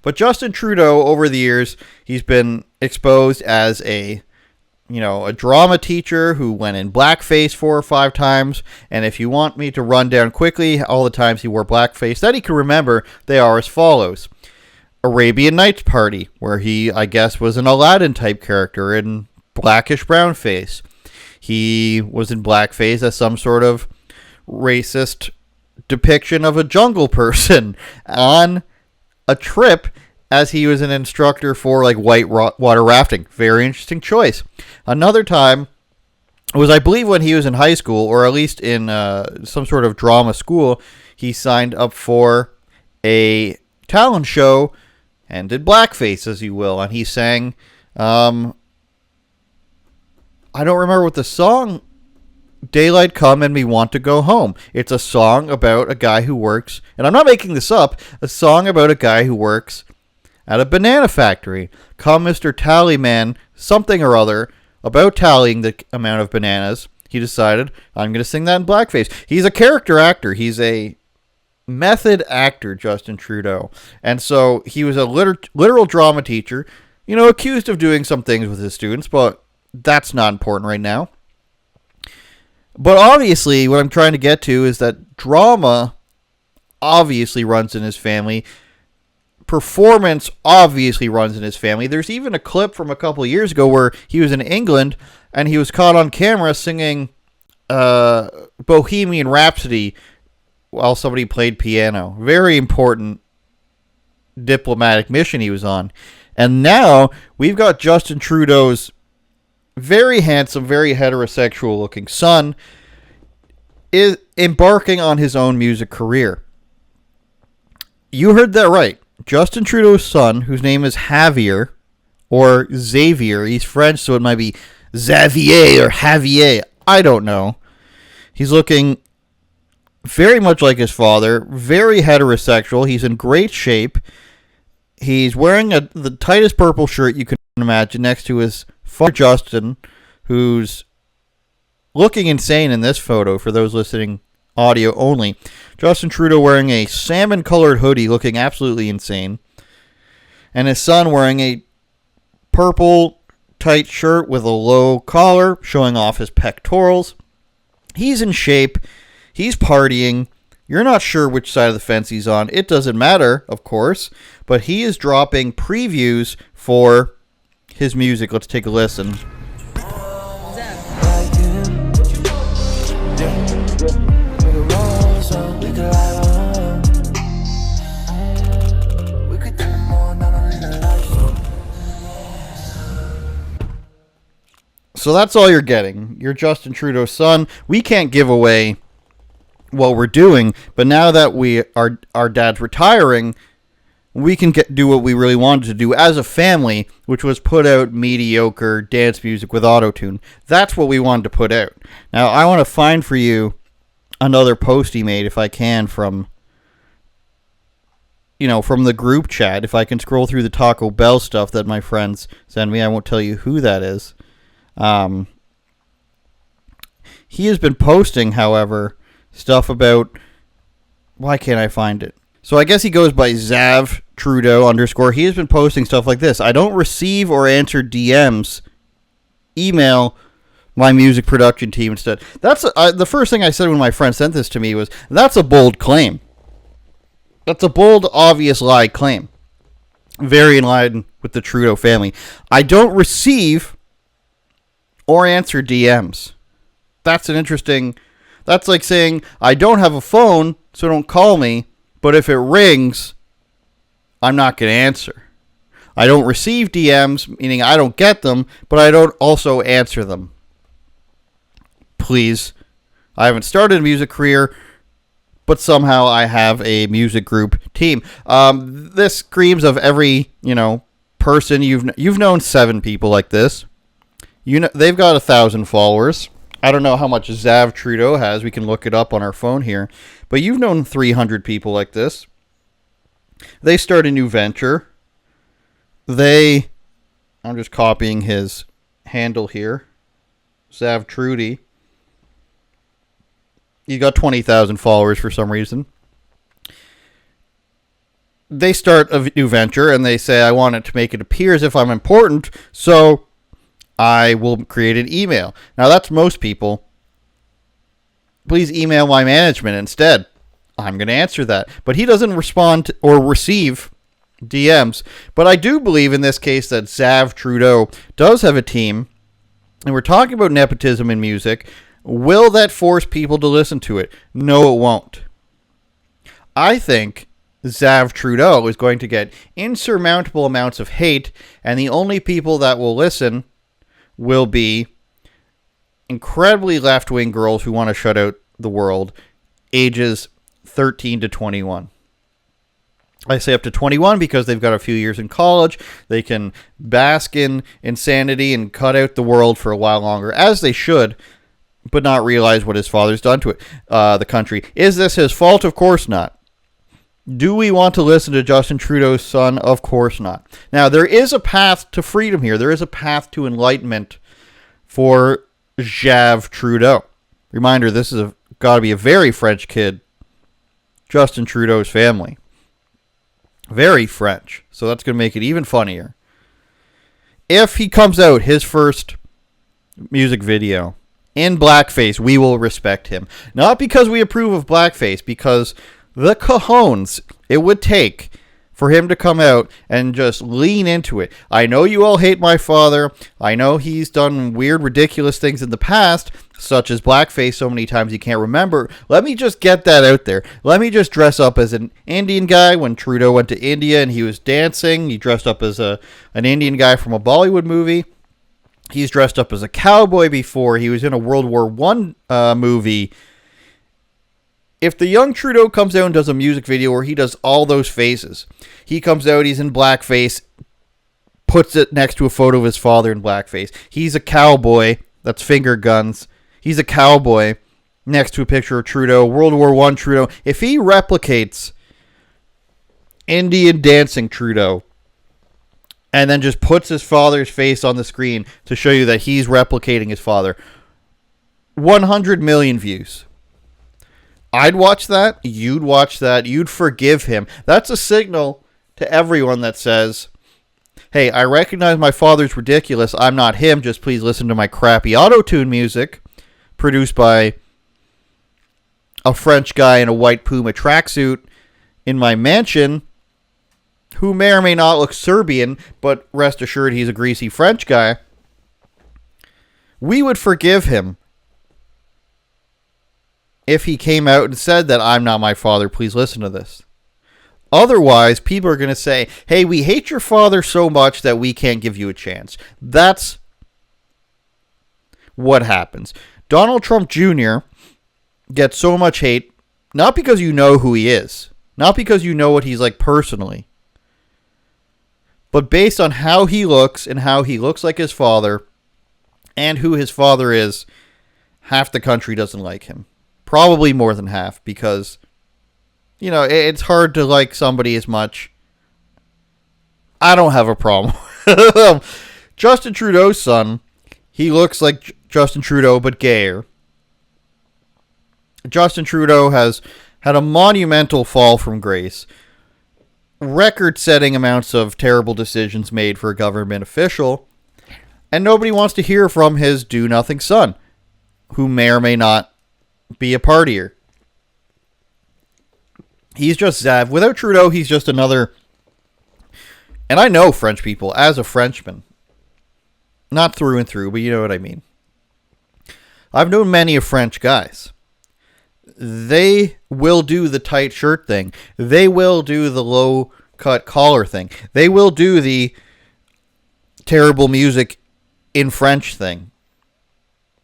But Justin Trudeau, over the years, he's been exposed as a drama teacher who went in blackface 4 or 5 times. And if you want me to run down quickly all the times he wore blackface that he can remember, they are as follows. Arabian Nights Party, where he, I guess, was an Aladdin-type character in blackish brown face. He was in blackface as some sort of racist depiction of a jungle person on a trip as he was an instructor for like white water rafting. Very interesting choice. Another time was, I believe, when he was in high school, or at least in some sort of drama school, he signed up for a talent show and did blackface, as you will, and he sang, I don't remember what the song, Daylight Come and Me Want to Go Home. It's a song about a guy who works, and I'm not making this up, a song about a guy who works at a banana factory. Come Mr. Tallyman, something or other, about tallying the amount of bananas. He decided, I'm going to sing that in blackface. He's a character actor. He's a method actor, Justin Trudeau. And so he was a literal drama teacher, accused of doing some things with his students, but that's not important right now. But obviously, what I'm trying to get to is that drama obviously runs in his family. Performance obviously runs in his family. There's even a clip from a couple of years ago where he was in England and he was caught on camera singing Bohemian Rhapsody while somebody played piano. Very important diplomatic mission he was on. And now we've got Justin Trudeau's very handsome, very heterosexual looking son is embarking on his own music career. You heard that right. Justin Trudeau's son, whose name is Javier, or Xavier. He's French, so it might be Xavier or Javier. I don't know. He's looking very much like his father, very heterosexual. He's in great shape. He's wearing the tightest purple shirt you can imagine next to his father, Justin, who's looking insane in this photo for those listening audio only. Justin Trudeau wearing a salmon-colored hoodie, looking absolutely insane. And his son wearing a purple tight shirt with a low collar, showing off his pectorals. He's in shape. He's partying. You're not sure which side of the fence he's on. It doesn't matter, of course. But he is dropping previews for his music. Let's take a listen. So that's all you're getting. You're Justin Trudeau's son. We can't give away what we're doing, but now that our dad's retiring, we can do what we really wanted to do as a family, which was put out mediocre dance music with autotune. That's what we wanted to put out. Now, I want to find for you another post he made, if I can, from the group chat. If I can scroll through the Taco Bell stuff that my friends send me, I won't tell you who that is. He has been posting, however, stuff about... Why can't I find it? So I guess he goes by Zav Trudeau _ He has been posting stuff like this. I don't receive or answer DMs. Email my music production team instead. That's the first thing I said when my friend sent this to me was, that's a bold claim. That's a bold, obvious lie claim. Very in line with the Trudeau family. I don't receive or answer DMs. That's an interesting... That's like saying, I don't have a phone, so don't call me, but if it rings, I'm not going to answer. I don't receive DMs, meaning I don't get them, but I don't also answer them. Please. I haven't started a music career, but somehow I have a music group team. This screams of every, person. You've known 7 people like this. They've got 1,000 followers. I don't know how much Zav Trudeau has. We can look it up on our phone here. But you've known 300 people like this. They start a new venture. I'm just copying his handle here. Zav Trudy. He got 20,000 followers for some reason. they start a new venture and they say, I want it to make it appear as if I'm important, so I will create an email. Now, that's most people. Please email my management instead. I'm going to answer that. But he doesn't respond or receive DMs. But I do believe in this case that Xav Trudeau does have a team, and we're talking about nepotism in music. Will that force people to listen to it? No, it won't. I think Xav Trudeau is going to get insurmountable amounts of hate, and the only people that will listen will be incredibly left-wing girls who want to shut out the world, ages 13 to 21. I say up to 21 because they've got a few years in college. They can bask in insanity and cut out the world for a while longer, as they should, but not realize what his father's done to it, the country. Is this his fault? Of course not. Do we want to listen to Justin Trudeau's son? Of course not. Now, there is a path to freedom here. There is a path to enlightenment for Xav Trudeau. Reminder, this is got to be a very French kid, Justin Trudeau's family. Very French. So that's going to make it even funnier. If he comes out, his first music video, in blackface, we will respect him. Not because we approve of blackface, because the cojones it would take for him to come out and just lean into it. I know you all hate my father. I know he's done weird, ridiculous things in the past, such as blackface so many times you can't remember. Let me just get that out there. Let me just dress up as an Indian guy. When Trudeau went to India and he was dancing, he dressed up as an Indian guy from a Bollywood movie. He's dressed up as a cowboy before. He was in a World War I movie. If the young Trudeau comes out and does a music video where he does all those faces, he comes out, he's in blackface, puts it next to a photo of his father in blackface. He's a cowboy. That's finger guns. He's a cowboy next to a picture of Trudeau, World War I Trudeau. If he replicates Indian dancing Trudeau and then just puts his father's face on the screen to show you that he's replicating his father, 100 million views. I'd watch that. You'd watch that. You'd forgive him. That's a signal to everyone that says, hey, I recognize my father's ridiculous. I'm not him. Just please listen to my crappy auto-tune music produced by a French guy in a white Puma tracksuit in my mansion who may or may not look Serbian, but rest assured he's a greasy French guy. We would forgive him if he came out and said that I'm not my father, please listen to this. Otherwise, people are going to say, hey, we hate your father so much that we can't give you a chance. That's what happens. Donald Trump Jr. gets so much hate, not because you know who he is, not because you know what he's like personally, but based on how he looks and how he looks like his father and who his father is. Half the country doesn't like him. Probably more than half, because, you know, it's hard to like somebody as much. I don't have a problem. Justin Trudeau's son, he looks like Justin Trudeau, but gayer. Justin Trudeau has had a monumental fall from grace. Record-setting amounts of terrible decisions made for a government official. And nobody wants to hear from his do-nothing son, who may or may not be a partier. He's just Xav. Without Trudeau, he's just another... And I know French people as a Frenchman. Not through and through, but you know what I mean. I've known many of French guys. They will do the tight shirt thing. They will do the low-cut collar thing. They will do the terrible music in French thing.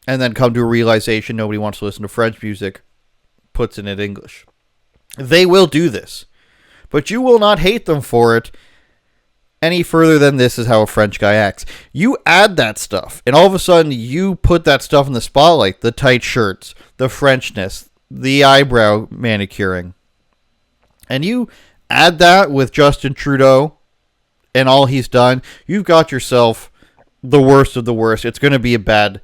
And then come to a realization nobody wants to listen to French music, puts it in English. They will do this. But you will not hate them for it any further than this is how a French guy acts. You add that stuff, and all of a sudden you put that stuff in the spotlight. The tight shirts, the Frenchness, the eyebrow manicuring. And you add that with Justin Trudeau and all he's done, you've got yourself the worst of the worst. It's going to be a bad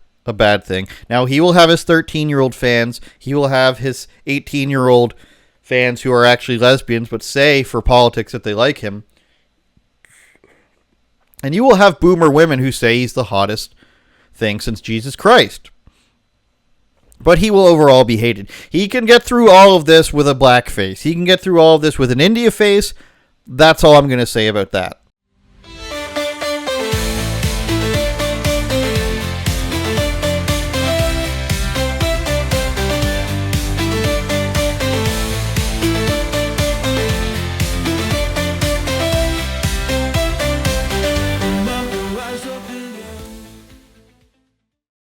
thing. Now, he will have his 13-year-old fans. He will have his 18-year-old fans who are actually lesbians but say for politics that they like him. And you will have boomer women who say he's the hottest thing since Jesus Christ. But he will overall be hated. He can get through all of this with a black face. He can get through all of this with an India face. That's all I'm going to say about that.